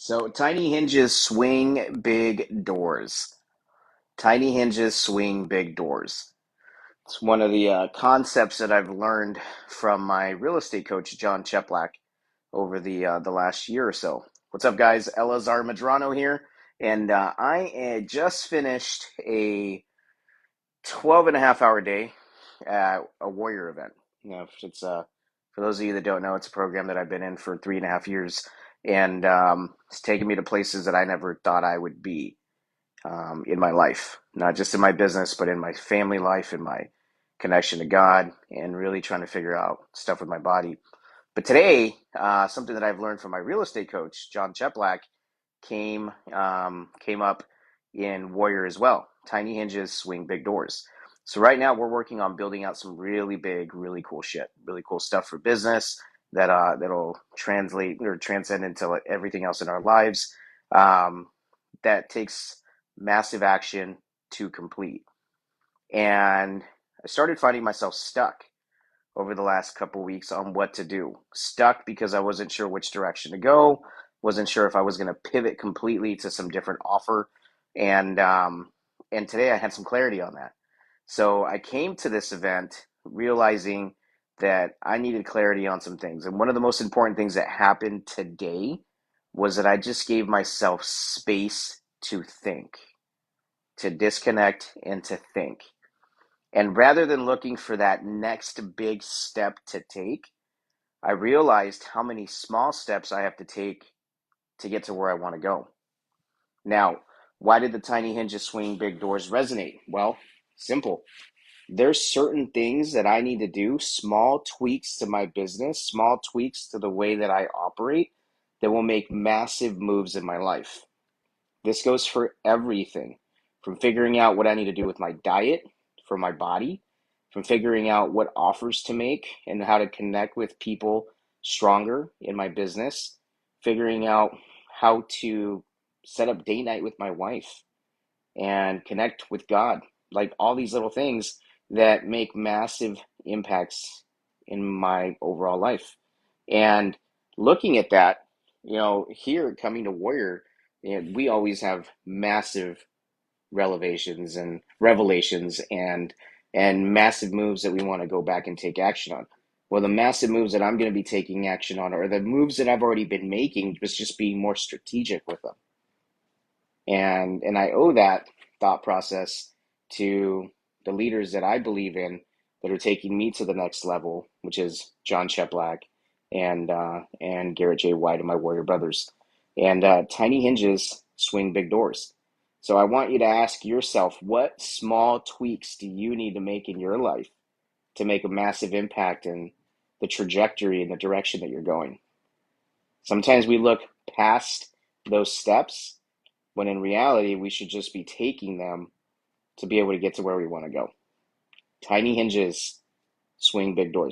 So tiny hinges swing big doors. Tiny hinges swing big doors. It's one of the concepts that I've learned from my real estate coach, John Cheplak, over the last year or so. What's up, guys? Elazar Madrano here, and I just finished a 12 and a half hour day at a Warrior event. It's for those of you that don't know, it's a program that I've been in for 3.5 years, and it's taken me to places that I never thought I would be in my life, not just in my business, but in my family life, in my connection to God, and really trying to figure out stuff with my body. But today, something that I've learned from my real estate coach, John Cheplak, came up in Warrior as well. Tiny hinges swing big doors. So right now we're working on building out some really big, really cool shit, really cool stuff for business that'll translate or transcend into like everything else in our lives. Um, that takes massive action to complete. And I started finding myself stuck over the last couple of weeks on what to do. Stuck because I wasn't sure which direction to go, wasn't sure if I was going to pivot completely to some different offer, and today I had some clarity on that. So I came to this event realizing that I needed clarity on some things, and one of the most important things that happened today was that I just gave myself space to think, to disconnect, and to think. And rather than looking for that next big step to take, I realized how many small steps I have to take to get to where I want to go. Now, why did the tiny hinges swing big doors resonate? Well, simple. There's certain things that I need to do, small tweaks to my business, small tweaks to the way that I operate that will make massive moves in my life. This goes for everything from figuring out what I need to do with my diet for my body, from figuring out what offers to make and how to connect with people stronger in my business, figuring out how to set up date night with my wife and connect with God. Like all these little things that make massive impacts in my overall life. And looking at that, here coming to Warrior, we always have massive revelations and massive moves that we want to go back and take action on. Well, the massive moves that I'm going to be taking action on are the moves that I've already been making, just being more strategic with them. And I owe that thought process to the leaders that I believe in that are taking me to the next level, which is John Cheplak and Garrett J. White and my Warrior Brothers. And tiny hinges swing big doors. So I want you to ask yourself, what small tweaks do you need to make in your life to make a massive impact in the trajectory and the direction that you're going? Sometimes we look past those steps when in reality, we should just be taking them to be able to get to where we want to go. Tiny hinges swing big doors.